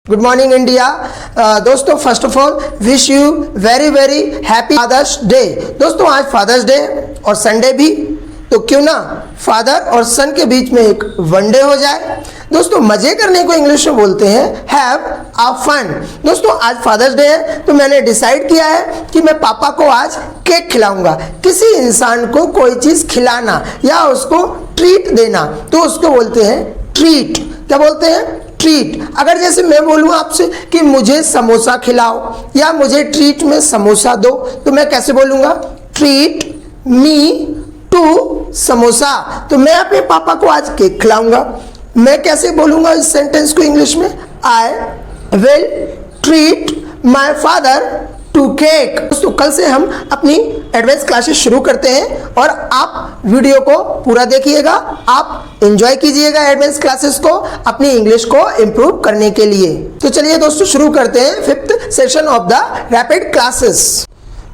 Good morning India. दोस्तों first of all wish you very very happy father's day. दोस्तों आज fathers day और Sunday भी, तो क्यों ना फादर और सन के बीच में एक वनडे हो जाए। दोस्तों मजे करने को इंग्लिश में बोलते हैं हैव अ फन। दोस्तों आज फादर्स डे है तो मैंने डिसाइड किया है कि मैं पापा को आज केक खिलाऊंगा। किसी इंसान को कोई चीज खिलाना या उसको ट्रीट देना तो उसको बोलते हैं ट्रीट। क्या बोलते हैं? ट्रीट। अगर जैसे मैं बोलूँ आपसे कि मुझे समोसा खिलाओ या मुझे ट्रीट में समोसा दो तो मैं कैसे बोलूँगा? Treat me to samosa. तो मैं अपने पापा को आज केक खिलाऊंगा। मैं कैसे बोलूँगा इस सेंटेंस को इंग्लिश में? I will treat my father to cake. दोस्तों कल से हम अपनी एडवांस क्लासेस शुरू करते हैं और आप वीडियो को पूरा देखिएगा, आप एंजॉय कीजिएगा एडवांस क्लासेस को अपनी इंग्लिश को इम्प्रूव करने के लिए। तो चलिए दोस्तों शुरू करते हैं 5th session of the rapid classes.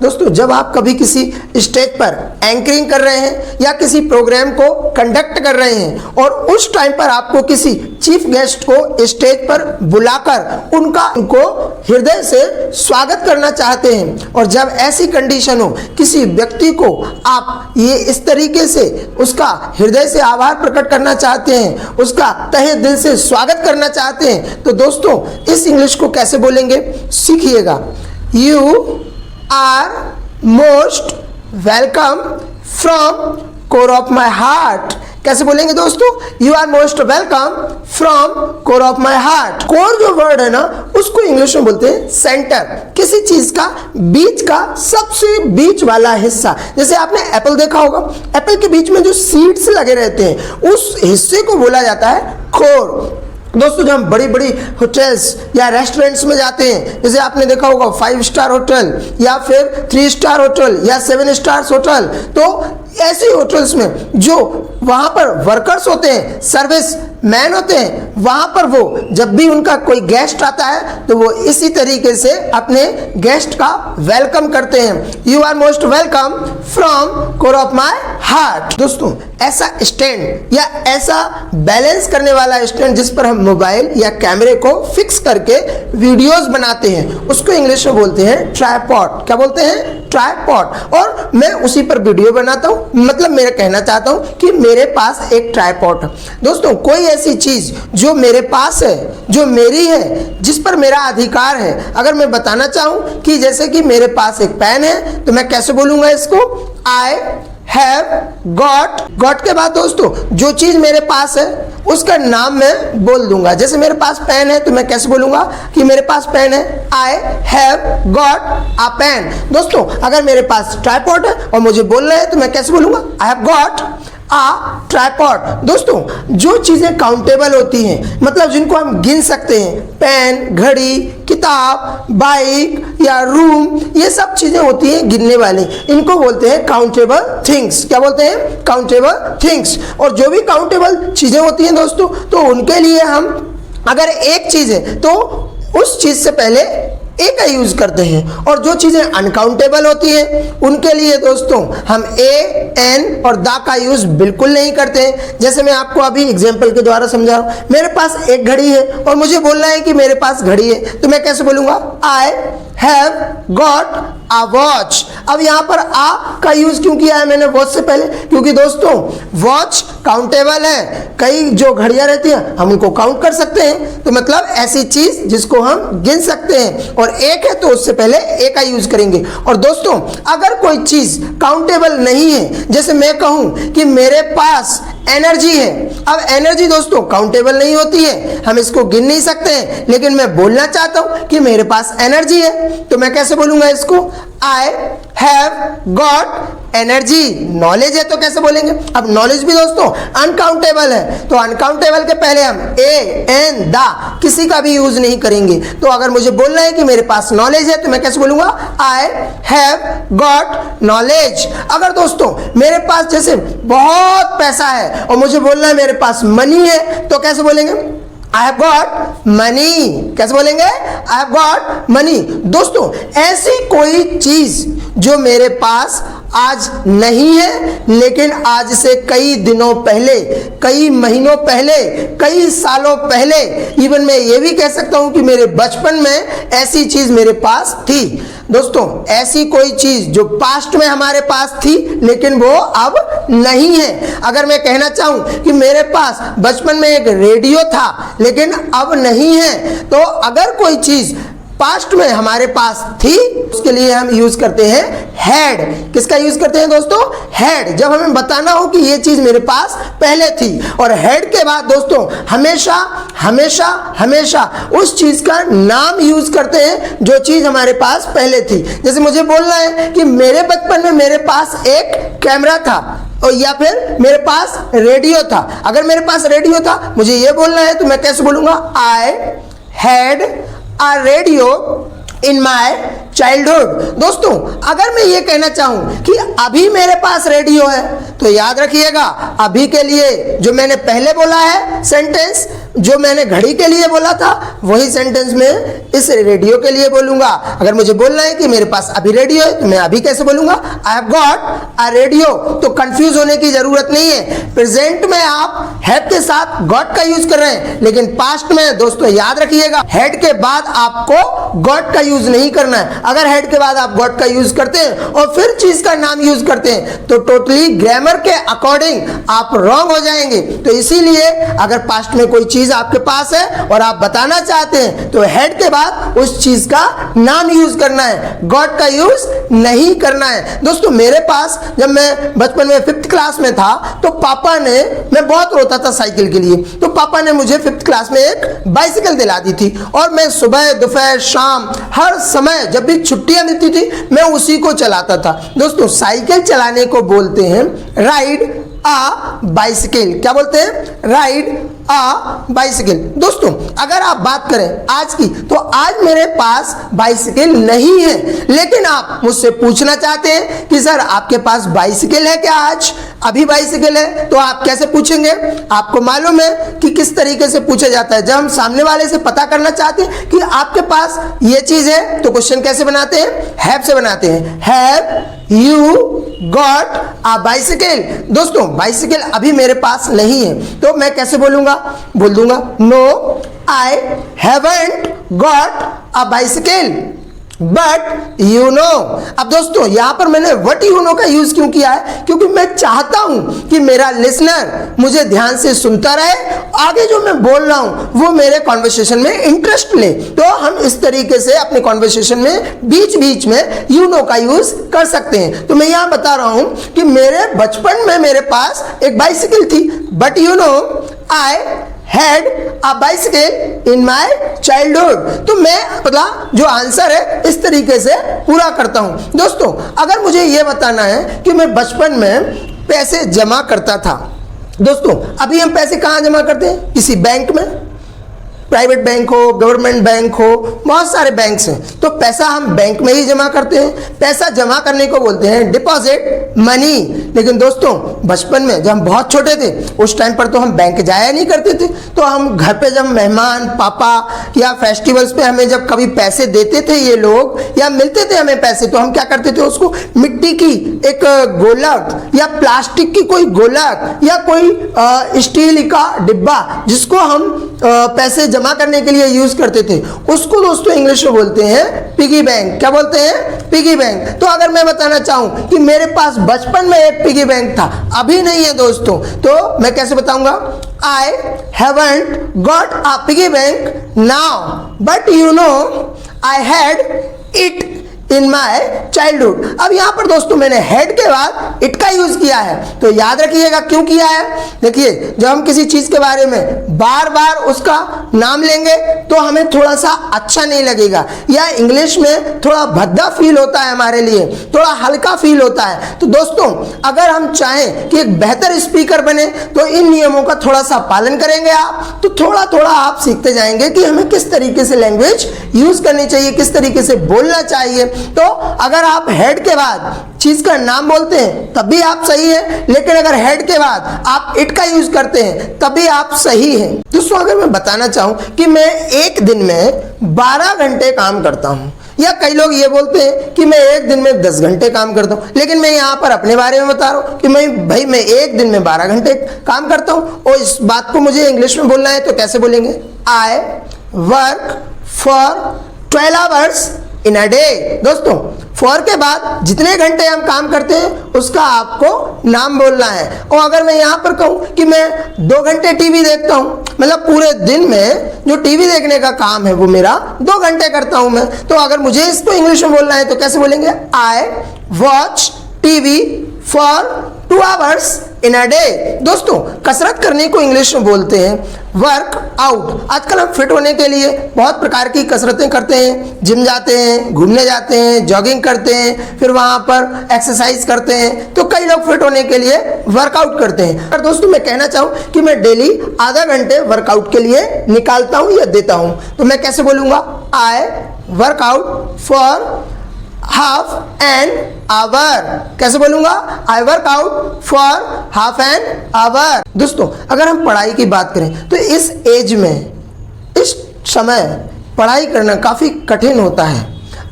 दोस्तों जब आप कभी किसी स्टेज पर एंकरिंग कर रहे हैं या किसी प्रोग्राम को कंडक्ट कर रहे हैं और उस टाइम पर आपको किसी चीफ गेस्ट को स्टेज पर बुलाकर उनको हृदय से स्वागत करना चाहते हैं और जब ऐसी कंडीशन हो किसी व्यक्ति को आप ये इस तरीके से उसका हृदय से आभार प्रकट करना चाहते हैं, उसका तहे दिल से स्वागत करना चाहते हैं, तो दोस्तों इस इंग्लिश को कैसे बोलेंगे सीखिएगा। You are most welcome from core of my heart। कैसे बोलेंगे दोस्तों? You are most welcome from core of my heart। core जो वर्ड है ना उसको इंग्लिश में बोलते हैं सेंटर। किसी चीज का बीच का सबसे बीच वाला हिस्सा। जैसे आपने एप्पल देखा होगा, एप्पल के बीच में जो सीड्स लगे रहते हैं उस हिस्से को बोला जाता है कोर। दोस्तों जब हम बड़ी बड़ी होटल्स या रेस्टोरेंट्स में जाते हैं, जैसे आपने देखा होगा 5 स्टार होटल या फिर 3 स्टार होटल या 7 स्टार्स होटल, तो ऐसे होटल्स में जो वहाँ पर वर्कर्स होते हैं, सर्विस मैन होते हैं, वहाँ पर वो जब भी उनका कोई गेस्ट आता है तो वो इसी तरीके से अपने गेस्ट का वेलकम करते हैं। You are most welcome from core of my heart. दोस्तों ऐसा स्टैंड या ऐसा बैलेंस करने वाला स्टैंड जिस पर हम मोबाइल या कैमरे को फिक्स करके वीडियोस बनाते हैं उसको इंग्लिश में बोलते हैं ट्राइपॉड। क्या बोलते हैं? ट्राइपॉड। और मैं उसी पर वीडियो बनाता हूँ, मतलब मेरा कहना चाहता हूँ कि मेरे पास एक ट्राइपॉड है। दोस्तों कोई ऐसी चीज जो मेरे पास है, जो मेरी है, जिस पर मेरा अधिकार है, अगर मैं बताना चाहूँ कि जैसे कि मेरे पास एक पेन है तो मैं कैसे बोलूँगा इसको? आई हैव गॉट के बाद दोस्तों जो चीज मेरे पास है उसका नाम मैं बोल दूंगा। जैसे मेरे पास पेन है तो मैं कैसे बोलूंगा कि मेरे पास पेन है? I have got a pen. दोस्तों अगर मेरे पास ट्राइपॉड है और मुझे बोलना है तो मैं कैसे बोलूंगा? I have got a tripod. दोस्तों जो चीजें काउंटेबल होती हैं, मतलब जिनको हम गिन सकते हैं, पेन, घड़ी, किताब, बाइक या रूम, ये सब चीजें होती हैं गिनने वाली, इनको बोलते हैं काउंटेबल थिंग्स। क्या बोलते हैं? Countable things. और जो भी काउंटेबल चीजें होती हैं दोस्तों, तो उनके लिए हम अगर एक चीज है तो उस चीज से पहले ए का यूज करते हैं, और जो चीजें अनकाउंटेबल होती हैं उनके लिए दोस्तों हम ए, एन और दा का यूज बिल्कुल नहीं करते हैं। जैसे मैं आपको अभी एग्जांपल के द्वारा समझा रहा हूं, मेरे पास एक घड़ी है और मुझे बोलना है कि मेरे पास घड़ी है तो मैं कैसे बोलूंगा? I have got a watch. अब यहाँ पर आ का यूज क्यों किया है मैंने वॉच से पहले? क्योंकि दोस्तों वॉच काउंटेबल है, कई जो घड़ियां रहती हैं हम उनको काउंट कर सकते हैं, तो मतलब ऐसी चीज जिसको हम गिन सकते हैं, और एक है तो उससे पहले ए का यूज करेंगे। और दोस्तों अगर कोई चीज काउंटेबल नहीं है, जैसे मैं कहूं कि मेरे पास एनर्जी है, अब एनर्जी दोस्तों काउंटेबल नहीं होती है, हम इसको गिन नहीं सकते हैं, लेकिन मैं बोलना चाहता हूं कि मेरे पास एनर्जी है तो मैं कैसे बोलूंगा इसको? आई हैव गॉट एनर्जी। नॉलेज है तो कैसे बोलेंगे? अब नॉलेज भी दोस्तों अनकाउंटेबल है, तो अनकाउंटेबल के पहले हम ए, एन, दा किसी का भी यूज नहीं करेंगे। तो अगर मुझे बोलना है कि मेरे पास नॉलेज है तो मैं कैसे बोलूंगा? I have got knowledge. अगर दोस्तों मेरे पास जैसे बहुत पैसा है और मुझे बोलना है मेरे पास मनी है तो कैसे बोलेंगे? आई हैव गॉट मनी। कैसे बोलेंगे? आई हैव गॉट मनी। दोस्तों ऐसी कोई चीज जो मेरे पास आज नहीं है, लेकिन आज से कई दिनों पहले, कई महीनों पहले, कई सालों पहले, इवन मैं ये भी कह सकता हूं कि मेरे बचपन में ऐसी चीज मेरे पास थी। दोस्तों, ऐसी कोई चीज जो पास्ट में हमारे पास थी लेकिन वो अब नहीं है। अगर मैं कहना चाहूं कि मेरे पास बचपन में एक रेडियो था लेकिन अब नहीं है, तो अगर कोई चीज पास्ट में हमारे पास थी, उसके लिए हम यूज करते हैं हैड। किसका यूज करते हैं दोस्तों? हैड। जब हमें बताना हो कि ये चीज मेरे पास पहले थी। और हैड के बाद दोस्तों हमेशा हमेशा हमेशा उस चीज का नाम यूज करते हैं जो चीज हमारे पास पहले थी। जैसे मुझे बोलना है कि मेरे बचपन में मेरे पास एक कैमरा था, और या फिर मेरे पास रेडियो था। अगर मेरे पास रेडियो था, मुझे ये बोलना है तो मैं कैसे बोलूंगा? I had a radio in my childhood। दोस्तों, अगर मैं ये कहना चाहूं कि अभी मेरे पास रेडियो है, तो याद रखिएगा अभी के लिए जो मैंने पहले बोला है सेंटेंस, जो मैंने घड़ी के लिए बोला था, वही सेंटेंस में इस रेडियो के लिए बोलूंगा। अगर मुझे बोलना है कि मेरे पास अभी रेडियो है, तो मैं अभी कैसे बोलूंगा? I have got a radio. तो कंफ्यूज होने की जरूरत नहीं है। प्रेजेंट में आप हैव के साथ गॉट का यूज कर रहे हैं, लेकिन पास्ट में दोस्तों याद रखिएगा हैड के बाद आपको गॉट का यूज नहीं करना है। अगर हेड के बाद आप गॉट का यूज करते हैं और फिर चीज का नाम यूज करते हैं, तो टोटली ग्रामर के अकॉर्डिंग आप रॉन्ग हो जाएंगे। तो इसीलिए अगर पास्ट में कोई चीज आपके पास है और आप बताना चाहते हैं, तो हेड के बाद उस चीज का नाम यूज करना है, गॉट का यूज नहीं करना है। दोस्तों, मेरे पास जब मैं बचपन में 5th क्लास में था, तो पापा ने, मैं बहुत रोता था साइकिल के लिए, तो पापा ने मुझे 5th क्लास में एक बाइसिकल दिला दी थी। और मैं सुबह, दोपहर, शाम, हर समय जब भी छुट्टियां मिलती थी, मैं उसी को चलाता था। दोस्तों, साइकिल चलाने को बोलते हैं राइड आ बाइसिकल। क्या बोलते हैं? राइड आ बाइसिकल। दोस्तों, अगर आप बात करें आज की, तो आज मेरे पास बाइसिकल नहीं है, लेकिन आप मुझसे पूछना चाहते हैं कि सर आपके पास बाइसिकल है क्या? आज अभी बाइसिकल है, तो आप कैसे पूछेंगे? आपको मालूम है कि किस तरीके से पूछा जाता है। जब हम सामने वाले से पता करना चाहते हैं कि आपके पास ये चीज है, तो क्वेश्चन कैसे बनाते हैं? हैव से बनाते हैं। Have you got a bicycle? दोस्तों, बाइसिकल अभी मेरे पास नहीं है, तो मैं कैसे बोलूंगा? बोल दूंगा no, I haven't got a bicycle but you know. अब दोस्तों, यहां पर मैंने वट यू नो का यूज क्यों किया है? क्योंकि मैं चाहता हूं कि मेरा लिसनर मुझे ध्यान से सुनता रहे, आगे जो मैं बोल रहा हूं वो मेरे कॉन्वर्सेशन में इंटरेस्ट ले। तो हम इस तरीके से अपने कॉन्वर्सेशन में बीच बीच में यू नो का यूज कर सकते हैं। तो मैं यहां बता रहा हूं कि मेरे बचपन में मेरे पास एक बाइसिकल थी, but you no I had a bicycle in my childhood। तो मैं अपना जो आंसर है इस तरीके से पूरा करता हूं। दोस्तों, अगर मुझे यह बताना है कि मैं बचपन में पैसे जमा करता था, दोस्तों अभी हम पैसे कहां जमा करते हैं? किसी बैंक में, प्राइवेट बैंक हो, गवर्नमेंट बैंक हो, बहुत सारे बैंक्स हैं, तो पैसा हम बैंक में ही जमा करते हैं। पैसा जमा करने को बोलते हैं डिपॉजिट मनी। लेकिन दोस्तों, बचपन में जब हम बहुत छोटे थे, उस टाइम पर तो हम बैंक जाया नहीं करते थे। तो हम घर पे जब मेहमान, पापा या फेस्टिवल्स पे हमें जब कभी पैसे देते थे ये लोग, या मिलते थे हमें पैसे, तो हम क्या करते थे? उसको मिट्टी की एक गोलक या प्लास्टिक की कोई गोलक या कोई स्टील का डिब्बा, जिसको हम पैसे जमा करने के लिए यूज करते थे, उसको दोस्तों इंग्लिश में बोलते हैं पिगी बैंक। क्या बोलते हैं? Piggy bank. तो अगर मैं बताना चाहूं कि मेरे पास बचपन में एक पिगी बैंक था, अभी नहीं है दोस्तों, तो मैं कैसे बताऊंगा? आई haven't got a piggy bank now, but you no I had it in my childhood. अब यहां पर दोस्तों मैंने हेड के बाद इट का यूज किया है, तो याद रखिएगा क्यों किया है। देखिए, जब हम किसी चीज के बारे में बार बार उसका नाम लेंगे तो हमें थोड़ा सा अच्छा नहीं लगेगा, या इंग्लिश में थोड़ा भद्दा फील होता है हमारे लिए, थोड़ा हल्का फील होता है। तो दोस्तों, अगर हम चाहें कि एक बेहतर स्पीकर बने, तो इन नियमों का थोड़ा सा पालन करेंगे आप, तो थोड़ा थोड़ा आप सीखते जाएंगे कि हमें किस तरीके से लैंग्वेज यूज करनी चाहिए, किस तरीके से बोलना चाहिए। तो अगर आप हेड के बाद चीज का नाम बोलते हैं तब भी आप सही है, लेकिन अगर हेड के बाद आप इट का यूज करते हैं तभी आप सही हैं। दोस्तों, अगर मैं बताना चाहूं कि मैं एक दिन में 12 घंटे काम करता हूं, या कई लोग ये बोलते हैं कि मैं एक दिन में 10 घंटे काम करता हूँ, लेकिन मैं यहाँ पर अपने बारे में बता रहा हूँ कि मैं एक दिन में 12 घंटे काम करता हूँ। और इस बात को मुझे इंग्लिश में बोलना है तो कैसे बोलेंगे? I work for 12 hours in a day. दोस्तों, फॉर के बाद जितने घंटे हम काम करते हैं उसका आपको नाम बोलना है। और अगर मैं यहाँ पर कहूँ कि मैं 2 घंटे टीवी देखता हूँ, मतलब पूरे दिन में जो टीवी देखने का काम है वो मेरा 2 घंटे करता हूँ मैं, तो अगर मुझे इसको इंग्लिश में बोलना है तो कैसे बोलेंगे? I watch TV for 2 hours in a day. दोस्तों, कसरत करने को इंग्लिश में बोलते हैं वर्क आउट। आजकल हम फिट होने के लिए बहुत प्रकार की कसरतें करते हैं, जिम जाते हैं, घूमने जाते हैं, जॉगिंग करते हैं, फिर वहां पर एक्सरसाइज करते हैं। तो कई लोग फिट होने के लिए वर्कआउट करते हैं। और दोस्तों, मैं कहना चाहूँ कि मैं डेली आधा घंटे वर्कआउट के लिए निकालता हूँ या देता हूँ, तो मैं कैसे बोलूँगा? I workout for half an hour. कैसे बोलूंगा? I work out for half an hour. दोस्तों, अगर हम पढ़ाई की बात करें तो इस एज में, इस समय पढ़ाई करना काफ़ी कठिन होता है।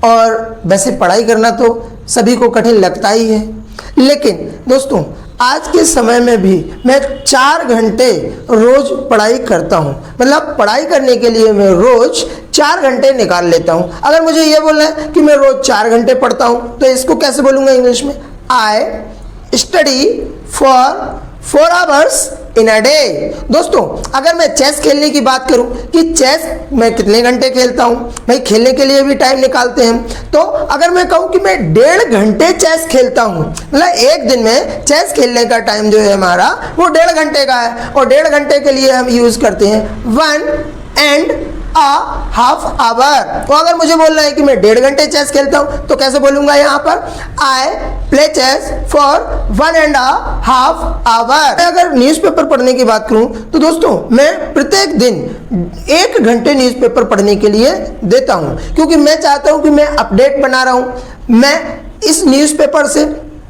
और वैसे पढ़ाई करना तो सभी को कठिन लगता ही है, लेकिन दोस्तों आज के समय में भी मैं 4 घंटे रोज पढ़ाई करता हूँ। मतलब पढ़ाई करने के लिए मैं रोज 4 घंटे निकाल लेता हूँ। अगर मुझे ये बोलना है कि मैं रोज 4 घंटे पढ़ता हूँ तो इसको कैसे बोलूँगा इंग्लिश में? I study for 4 hours in a day. दोस्तों, अगर मैं चेस खेलने की बात करूं कि चेस मैं कितने घंटे खेलता हूं, भाई खेलने के लिए भी टाइम निकालते हैं। तो अगर मैं कहूं कि मैं 1.5 घंटे चेस खेलता हूं, मतलब एक दिन में चेस खेलने का टाइम जो है हमारा वो 1.5 घंटे का है। और 1.5 घंटे के लिए हम यूज करते हैं 1 एंड हाफ आवर। तो अगर मुझे बोलना है कि मैं 1.5 घंटे चेस खेलता हूं तो कैसे बोलूंगा यहाँ पर? I play chess for 1 and half hour. अगर न्यूज़पेपर पढ़ने की बात करूं तो दोस्तों मैं प्रत्येक दिन 1 घंटे न्यूज़पेपर पढ़ने के लिए देता हूं, क्योंकि मैं चाहता हूं कि मैं अपडेट बना रहा हूं। मैं इस न्यूज़पेपर से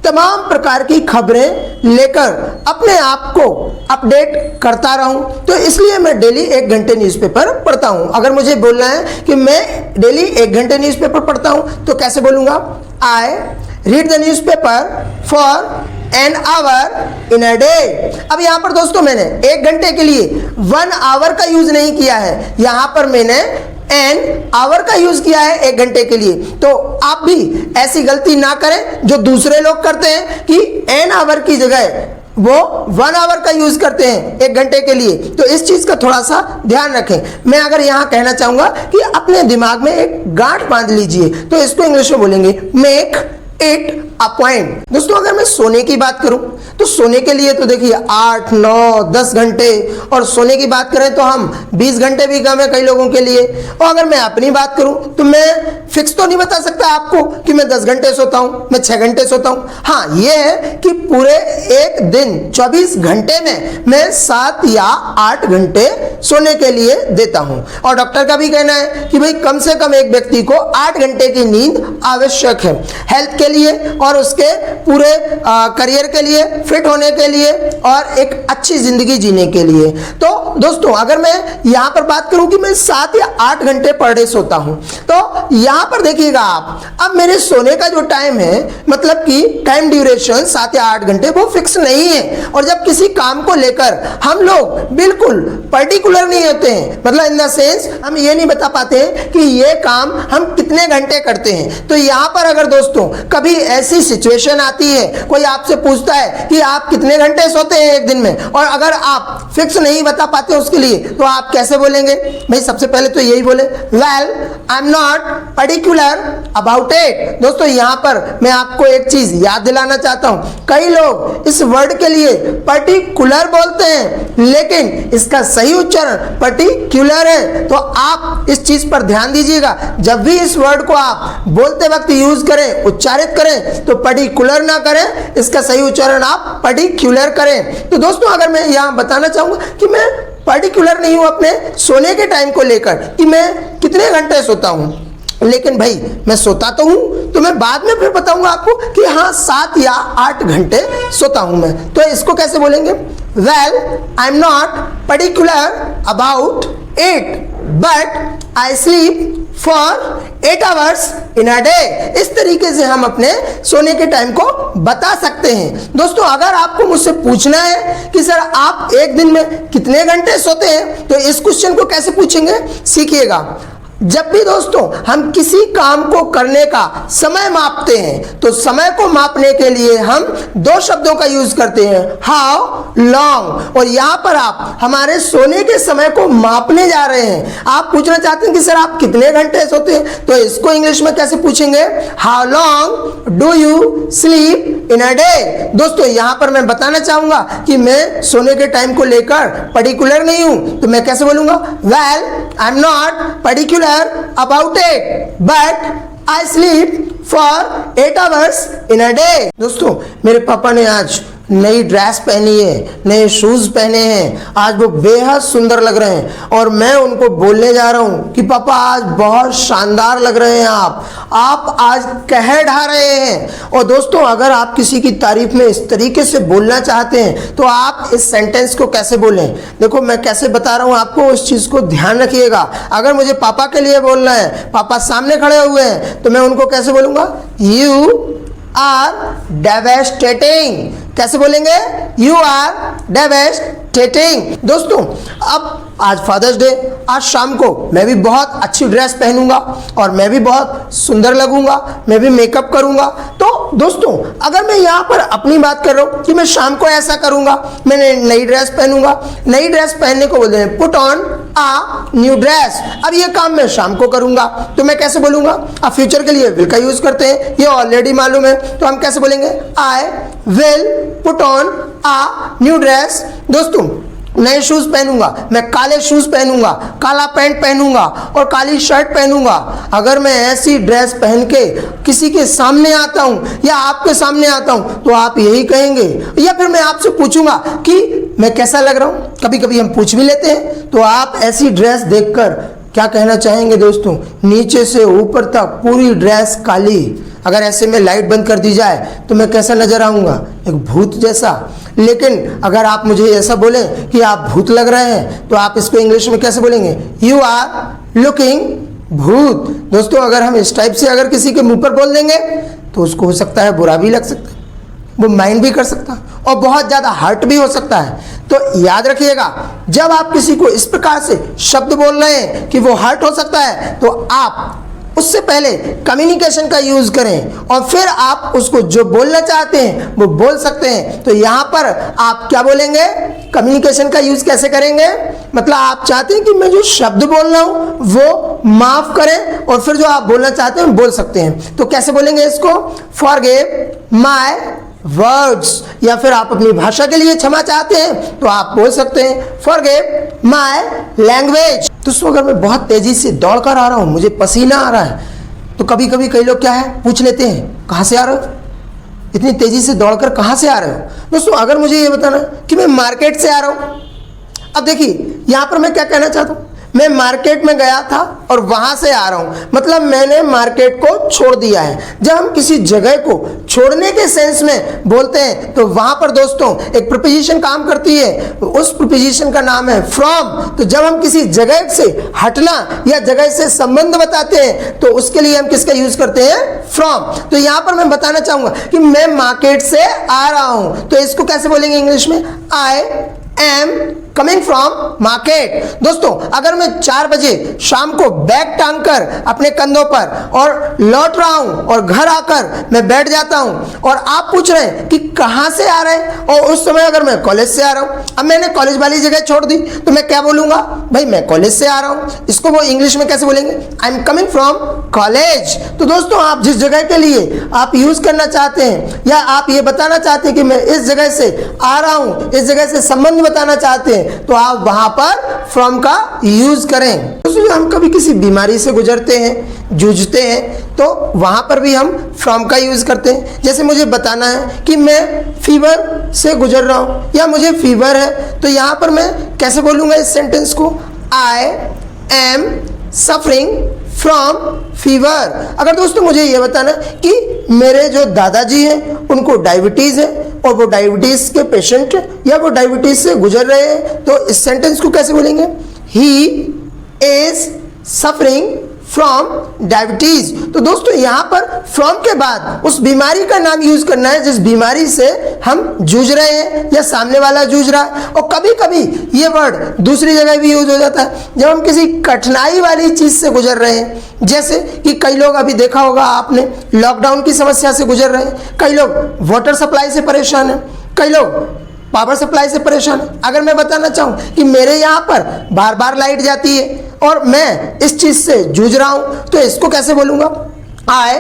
तमाम प्रकार की खबरें लेकर अपने आप को अपडेट करता रहूं, तो इसलिए मैं डेली 1 घंटे न्यूज़पेपर पढ़ता हूं। अगर मुझे बोलना है कि मैं डेली 1 घंटे न्यूज़पेपर पढ़ता हूं तो कैसे बोलूंगा? I read the newspaper for an hour in a day. अब यहाँ पर दोस्तों मैंने 1 घंटे के लिए 1 आवर का यूज नहीं किया है, यहाँ पर मैंने एन आवर का यूज किया है 1 घंटे के लिए। तो आप भी ऐसी गलती ना करें जो दूसरे लोग करते हैं कि एन आवर की जगह वो 1 आवर का यूज करते हैं 1 घंटे के लिए। तो इस चीज का थोड़ा सा ध्यान रखें। मैं अगर यहाँ कहना चाहूंगा कि अपने दिमाग में एक गांठ बांध लीजिए तो इसको इंग्लिश में बोलेंगे मेक इट अ पॉइंट। दोस्तों, अगर मैं सोने की बात करूं तो सोने के लिए तो देखिए 8, 9, 10 घंटे, और सोने की बात करें तो हम 20 घंटे भी कम है कई लोगों के लिए। और अगर मैं अपनी बात करूं तो मैं फिक्स तो नहीं बता सकता आपको कि मैं 10 घंटे सोता हूं, मैं 6 घंटे सोता हूं। हाँ, ये है कि पूरे एक दिन 24 घंटे में मैं 7 या 8 घंटे सोने के लिए देता हूं। और डॉक्टर का भी कहना है कि भाई कम से कम एक व्यक्ति को 8 घंटे की नींद आवश्यक है, हेल्थ के लिए और उसके पूरे करियर के लिए, फिट होने के लिए और एक अच्छी जिंदगी जीने के लिए। तो दोस्तों, अगर मैं यहाँ पर बात करूं कि मैं 7 या 8 घंटे पर डे सोता हूं, तो यहाँ पर देखिएगा आप, अब मेरे सोने का जो टाइम है, मतलब कि टाइम ड्यूरेशन 7 या 8 घंटे, वो फिक्स नहीं है। और जब किसी काम को लेकर हम लोग बिल्कुल पर्टिकुलर नहीं होते हैं, मतलब इन द सेंस हम ये नहीं बता पाते हैं कि ये काम हम कितने घंटे करते हैं। तो यहाँ पर अगर दोस्तों कभी ऐसी सिचुएशन आती है, कोई आपसे पूछता है कि आप कितने घंटे सोते हैं एक दिन में, और अगर आप फिक्स नहीं बता पाते उसके लिए, तो आप कैसे बोलेंगे? भाई सबसे पहले तो यही बोले, well I am not particular about it. दोस्तों, यहाँ पर मैं आपको एक चीज याद दिलाना चाहता हूँ, कई लोग इस वर्ड के लिए पर्टिकुलर बोलते हैं, लेकिन इसका सही उच्चारण पर्टिकुलर है। तो आप इस चीज पर ध्यान दीजिएगा, जब भी इस वर्ड को आप बोलते वक्त यूज करें, उच्चारित करें, तो पर्टिकुलर ना करें, इसका सही उच्चारण आप पर्टिकुलर करें। तो दोस्तों, अगर मैं यहाँ बताना चाहूंगा कि मैं पर्टिकुलर नहीं हूं अपने सोने के टाइम को लेकर कि मैं कितने घंटे सोता हूं, लेकिन भाई मैं सोता तो हूं, तो मैं बाद में फिर बताऊंगा आपको कि हाँ 7 या 8 घंटे सोता हूं मैं। तो इसको कैसे बोलेंगे? Well I am not particular about it but I sleep for 8 hours in a day. इस तरीके से हम अपने सोने के टाइम को बता सकते हैं। दोस्तों अगर आपको मुझसे पूछना है कि सर आप एक दिन में कितने घंटे सोते हैं, तो इस क्वेश्चन को कैसे पूछेंगे सीखिएगा। जब भी दोस्तों हम किसी काम को करने का समय मापते हैं, तो समय को मापने के लिए हम दो शब्दों का यूज करते हैं, हाउ लॉन्ग। और यहां पर आप हमारे सोने के समय को मापने जा रहे हैं। आप पूछना चाहते हैं कि सर आप कितने घंटे सोते हैं, तो इसको इंग्लिश में कैसे पूछेंगे, how long do you sleep in a day. दोस्तों यहां पर मैं बताना चाहूंगा कि मैं सोने के टाइम को लेकर पर्टिकुलर नहीं हूं, तो मैं कैसे बोलूंगा, well I am not particular about it, but I sleep for 8 hours in a day। दोस्तों मेरे पापा ने आज नई ड्रेस पहनी है, नए शूज पहने हैं, आज वो बेहद सुंदर लग रहे हैं और मैं उनको बोलने जा रहा हूं कि पापा आज बहुत शानदार लग रहे हैं आप आज कह ढा रहे हैं। और दोस्तों अगर आप किसी की तारीफ में इस तरीके से बोलना चाहते हैं, तो आप इस सेंटेंस को कैसे बोलें। देखो मैं कैसे बता रहा हूं आपको, उस चीज को ध्यान रखिएगा। अगर मुझे पापा के लिए बोलना है, पापा सामने खड़े हुए हैं, तो मैं उनको कैसे बोलूंगा, यू आर डेवेस्टेटिंग। कैसे बोलेंगे, यू आर डेवेस्टेटिंग। दोस्तों अब आज फादर्स डे, आज शाम को मैं भी बहुत अच्छी ड्रेस पहनूंगा और मैं भी बहुत सुंदर लगूंगा, मैं भी मेकअप करूंगा। तो दोस्तों अगर मैं यहाँ पर अपनी बात कर रहा हूँ कि मैं शाम को ऐसा करूंगा, मैंने नई ड्रेस पहनूंगा, नई ड्रेस पहनने को बोलते हैं put on a new dress. अब ये काम मैं शाम को करूंगा, तो मैं कैसे बोलूंगा, अब फ्यूचर के लिए विल का यूज करते हैं, ये ऑलरेडी मालूम है, तो हम कैसे बोलेंगे, I will put on a new dress. दोस्तों नए शूज पहनूंगा, मैं काले शूज पहनूंगा, काला पैंट पहनूंगा और काली शर्ट पहनूंगा। अगर मैं ऐसी ड्रेस पहन के किसी के सामने आता हूं या आपके सामने आता हूं, तो आप यही कहेंगे, या फिर मैं आपसे पूछूंगा कि मैं कैसा लग रहा हूं, कभी कभी हम पूछ भी लेते हैं, तो आप ऐसी ड्रेस देखकर क्या कहना चाहेंगे दोस्तों, नीचे से ऊपर तक पूरी ड्रेस काली, अगर ऐसे में लाइट बंद कर दी जाए तो मैं कैसा नजर आऊंगा, एक भूत जैसा। लेकिन अगर आप मुझे ऐसा बोलें कि आप भूत लग रहे हैं, तो आप इसको इंग्लिश में कैसे बोलेंगे, यू आर लुकिंग भूत। दोस्तों अगर हम इस टाइप से अगर किसी के मुंह पर बोल देंगे, तो उसको हो सकता है बुरा भी लग सकता है, वो माइंड भी कर सकता है और बहुत ज़्यादा हर्ट भी हो सकता है। तो याद रखिएगा, जब आप किसी को इस प्रकार से शब्द बोल रहे हैं कि वो हर्ट हो सकता है, तो आप उससे पहले कम्युनिकेशन का यूज करें और फिर आप उसको जो बोलना चाहते हैं वो बोल सकते हैं। तो यहाँ पर आप क्या बोलेंगे, कम्युनिकेशन का यूज कैसे करेंगे, मतलब आप चाहते हैं कि मैं जो शब्द बोल रहा हूँ वो माफ करें और फिर जो आप बोलना चाहते हैं बोल सकते हैं। तो कैसे बोलेंगे इसको, फॉरगिव माय वर्ड्स, या फिर आप अपनी भाषा के लिए क्षमा चाहते हैं तो आप बोल सकते हैं फॉरगिव माय लैंग्वेज। दोस्तों अगर मैं बहुत तेजी से दौड़ कर आ रहा हूं, मुझे पसीना आ रहा है, तो कभी कभी कई लोग क्या है पूछ लेते हैं, कहां से आ रहे हो, इतनी तेजी से दौड़कर कहां से आ रहे हो। दोस्तों अगर मुझे ये बताना कि मैं मार्केट से आ रहा हूं, अब देखिए यहां पर मैं क्या कहना चाहता हूं, मैं मार्केट में गया था और वहां से आ रहा हूं, मतलब मैंने मार्केट को छोड़ दिया है। जब हम किसी जगह को छोड़ने के सेंस में बोलते हैं, तो वहां पर दोस्तों एक प्रीपोजिशन काम करती है, उस प्रीपोजिशन का नाम है फ्रॉम। तो जब हम किसी जगह से हटना या जगह से संबंध बताते हैं, तो उसके लिए हम किसका यूज करते हैं, फ्रॉम। तो यहां पर मैं बताना चाहूंगा कि मैं मार्केट से आ रहा हूं, तो इसको कैसे बोलेंगे इंग्लिश में, I am coming from market. दोस्तों अगर मैं 4 बजे शाम को बैग टांग कर अपने कंधों पर और लौट रहा हूं और घर आकर मैं बैठ जाता हूं और आप पूछ रहे हैं कि कहां से आ रहे हैं, और उस समय अगर मैं कॉलेज से आ रहा हूं, अब मैंने कॉलेज वाली जगह छोड़ दी, तो मैं क्या बोलूंगा, भाई मैं कॉलेज से आ रहा हूं। इसको वो इंग्लिश में कैसे बोलेंगे, I am coming from college. तो दोस्तों आप जिस जगह के लिए आप यूज करना चाहते हैं या आप ये बताना चाहते हैं कि मैं इस जगह से आ रहा हूं, इस जगह से संबंध बताना चाहते हैं, तो आप वहां पर फ्रॉम का यूज करें। दोस्तों हम कभी किसी बीमारी से गुजरते हैं, जूझते हैं, तो वहां पर भी हम फ्रॉम का यूज करते हैं। जैसे मुझे बताना है कि मैं फीवर से गुजर रहा हूं या मुझे फीवर है, तो यहां पर मैं कैसे बोलूंगा इस सेंटेंस को, I am suffering from fever. अगर दोस्तों मुझे ये बताना कि मेरे जो दादाजी हैं उनको डायबिटीज है और वो डायबिटीज के पेशेंट या वो डायबिटीज से गुजर रहे हैं, तो इस सेंटेंस को कैसे बोलेंगे, he is suffering from diabetes. तो दोस्तों यहाँ पर फ्रॉम के बाद उस बीमारी का नाम यूज करना है जिस बीमारी से हम जूझ रहे हैं या सामने वाला जूझ रहा है। और कभी कभी ये वर्ड दूसरी जगह भी यूज हो जाता है जब हम किसी कठिनाई वाली चीज से गुजर रहे हैं, जैसे कि कई लोग अभी देखा होगा आपने लॉकडाउन की समस्या से गुजर रहे हैं, कई लोग वाटर सप्लाई से परेशान हैं, कई लोग पावर सप्लाई से परेशान है। अगर मैं बताना चाहूँ कि मेरे यहाँ पर बार बार लाइट जाती है और मैं इस चीज से जूझ रहा हूँ, तो इसको कैसे बोलूँगा? I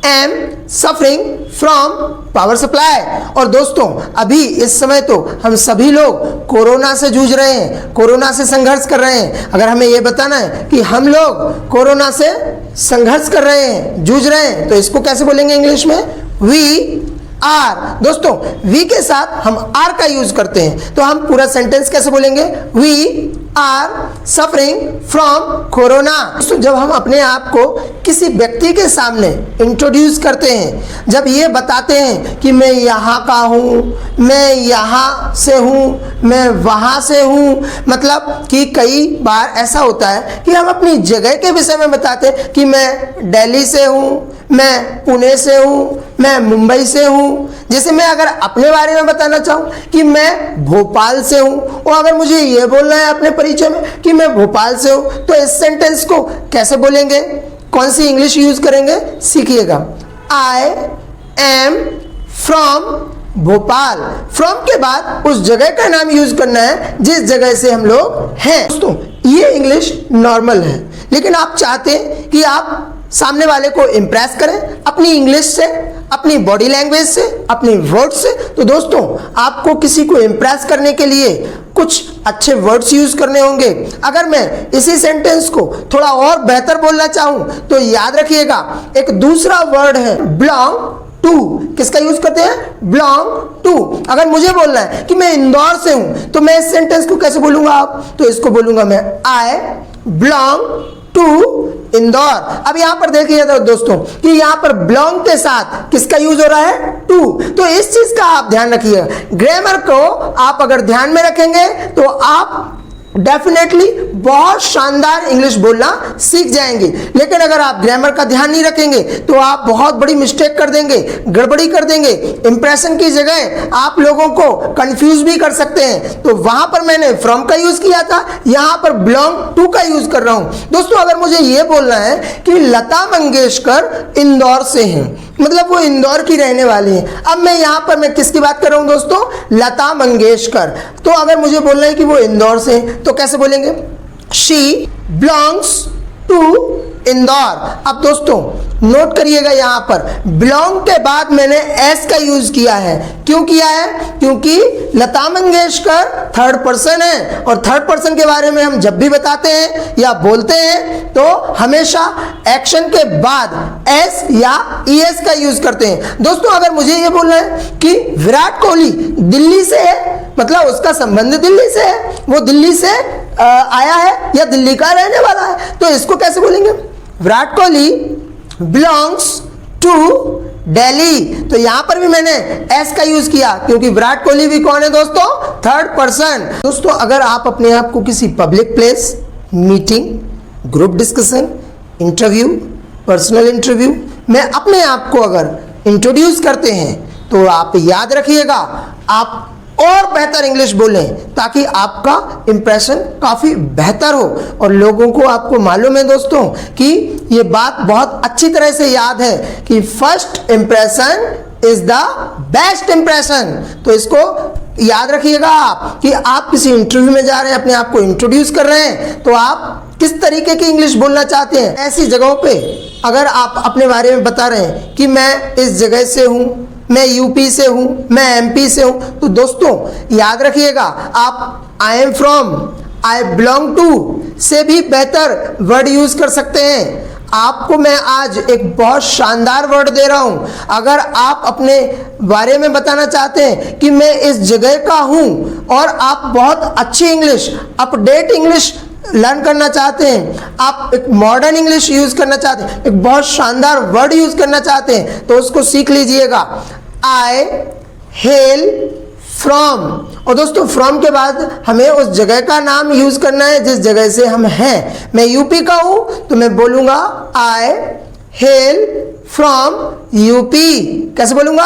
am suffering from power supply. और दोस्तों अभी इस समय तो हम सभी लोग कोरोना से जूझ रहे हैं, कोरोना से संघर्ष कर रहे हैं। अगर हमें यह बताना है कि हम लोग कोरोना से संघर्ष कर रहे हैं, जूझ रहे हैं, तो इसको कैसे बोलेंगे इंग्लिश में? We are. दोस्तों वी के साथ हम आर का यूज करते हैं, तो हम पूरा सेंटेंस कैसे बोलेंगे? We are suffering from corona. दोस्तों जब हम अपने आप को किसी व्यक्ति के सामने इंट्रोड्यूस करते हैं, जब ये बताते हैं कि मैं यहाँ का हूँ, मैं यहाँ से हूँ, मैं वहाँ से हूँ, मतलब कि कई बार ऐसा होता है कि हम अपनी जगह के विषय में बताते हैं कि मैं दिल्ली से हूँ, मैं पुणे से हूँ, मैं मुंबई से हूँ। जैसे मैं अगर अपने बारे में बताना चाहूँ कि मैं भोपाल से हूँ, और अगर मुझे ये बोलना है अपने परिचय में कि मैं भोपाल से हूँ, तो इस सेंटेंस को कैसे बोलेंगे? कौन सी इंग्लिश यूज करेंगे? सीखिएगा। I am from Bhopal. From के बाद उस जगह का नाम यूज करना है जिस जगह से हम लोग हैं। दोस्तों ये इंग्लिश नॉर्मल है, लेकिन आप चाहते हैं कि आप सामने वाले को इम्प्रेस करें अपनी इंग्लिश से, अपनी बॉडी लैंग्वेज से, अपनी वर्ड से। तो दोस्तों आपको किसी को इम्प्रेस करने के लिए कुछ अच्छे वर्ड्स यूज करने होंगे। अगर मैं इसी सेंटेंस को थोड़ा और बेहतर बोलना चाहूं तो याद रखिएगा एक दूसरा वर्ड है बिलोंग टू। किसका यूज करते हैं? Belong to. अगर मुझे बोलना है कि मैं इंदौर से हूं, तो मैं इस सेंटेंस को कैसे बोलूंगा आप? तो इसको बोलूंगा मैं आई बिलोंग टू इंदौर। अब यहां पर देखिए दोस्तों कि यहां पर बिलोंग के साथ किसका यूज हो रहा है? टू। तो इस चीज का आप ध्यान रखिएगा। ग्रामर को आप अगर ध्यान में रखेंगे तो आप डेफिनेटली बहुत शानदार इंग्लिश बोलना सीख जाएंगे। लेकिन अगर आप ग्रामर का ध्यान नहीं रखेंगे तो आप बहुत बड़ी मिस्टेक कर देंगे, गड़बड़ी कर देंगे। इंप्रेशन की जगह आप लोगों को कंफ्यूज भी कर सकते हैं। तो वहां पर मैंने फ्रॉम का यूज किया था, यहां पर बिलोंग टू का यूज कर रहा हूं। दोस्तों अगर मुझे यह बोलना है कि लता मंगेशकर इंदौर से हैं, मतलब वो इंदौर की रहने वाली हैं। अब मैं यहां पर मैं किसकी बात कर रहा हूं दोस्तों? लता मंगेशकर। तो अगर मुझे बोलना है कि वो इंदौर से हैं, तो कैसे बोलेंगे? She belongs to Indore. अब दोस्तों नोट करिएगा यहां पर बिलोंग के बाद मैंने एस का यूज किया है। क्यों किया है? क्योंकि लता मंगेशकर थर्ड पर्सन है, और थर्ड पर्सन के बारे में हम जब भी बताते हैं या बोलते हैं तो हमेशा एक्शन के बाद एस या ईएस का यूज करते हैं। दोस्तों अगर मुझे ये बोलना है कि विराट कोहली दिल्ली से है, मतलब उसका संबंध दिल्ली से है, वो दिल्ली से आया है या दिल्ली का रहने वाला है, तो इसको कैसे बोलेंगे? Virat Kohli belongs to Delhi. तो यहां पर भी मैंने एस का यूज किया क्योंकि विराट कोहली भी कौन है दोस्तों? Third person. दोस्तों अगर आप अपने आप को किसी public place, meeting, group discussion, interview, personal interview में अपने आप को अगर इंट्रोड्यूस करते हैं तो आप याद रखिएगा आप और बेहतर इंग्लिश बोलें ताकि आपका इंप्रेशन काफ़ी बेहतर हो। और लोगों को आपको मालूम है दोस्तों कि ये बात बहुत अच्छी तरह से याद है कि first impression is the best impression. तो इसको याद रखिएगा आप कि आप किसी इंटरव्यू में जा रहे हैं, अपने आप को इंट्रोड्यूस कर रहे हैं, तो आप किस तरीके की इंग्लिश बोलना चाहते हैं। ऐसी जगहों पे अगर आप अपने बारे में बता रहे हैं कि मैं इस जगह से हूँ, मैं यूपी से हूँ, मैं एमपी से हूँ, तो दोस्तों याद रखिएगा आप I am from, I belong to से भी बेहतर वर्ड यूज कर सकते हैं। आपको मैं आज एक बहुत शानदार वर्ड दे रहा हूं। अगर आप अपने बारे में बताना चाहते हैं कि मैं इस जगह का हूं और आप बहुत अच्छी इंग्लिश, अपडेट इंग्लिश लर्न करना चाहते हैं, आप एक मॉडर्न इंग्लिश यूज करना चाहते हैं, एक बहुत शानदार वर्ड यूज करना चाहते हैं, तो उसको सीख लीजिएगा। आई हेल फ्रॉम, और दोस्तों फ्रॉम के बाद हमें उस जगह का नाम यूज करना है जिस जगह से हम हैं। मैं यूपी का हूं तो मैं बोलूंगा आई हेल फ्रॉम यूपी। कैसे बोलूंगा?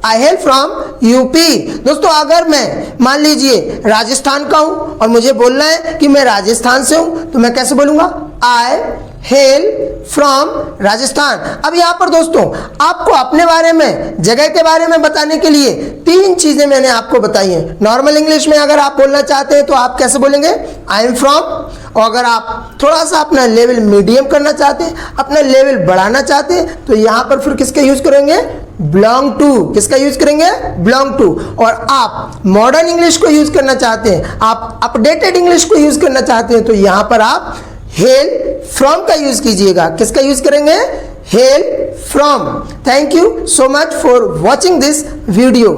आई हेल फ्रॉम यूपी। दोस्तों अगर मैं मान लीजिए राजस्थान का हूं और मुझे बोलना है कि मैं राजस्थान से हूं तो मैं कैसे बोलूंगा? आई हेल फ्रॉम राजस्थान। अब यहां पर दोस्तों आपको अपने बारे में, जगह के बारे में बताने के लिए 3 चीजें मैंने आपको बताई हैं। नॉर्मल इंग्लिश में अगर आप बोलना चाहते हैं तो आप कैसे बोलेंगे? आई एम फ्रॉम। और अगर आप थोड़ा सा अपना लेवल मीडियम करना चाहते हैं, अपना लेवल बढ़ाना चाहते हैं, तो यहां पर फिर किसका यूज करेंगे? Belong to. किसका यूज करेंगे? Belong to. और आप मॉडर्न इंग्लिश को यूज करना चाहते हैं, आप अपडेटेड इंग्लिश को यूज करना चाहते हैं, तो यहां पर आप हेल फ्रॉम का यूज कीजिएगा। किसका यूज करेंगे? Hello from. Thank you so much for watching this video.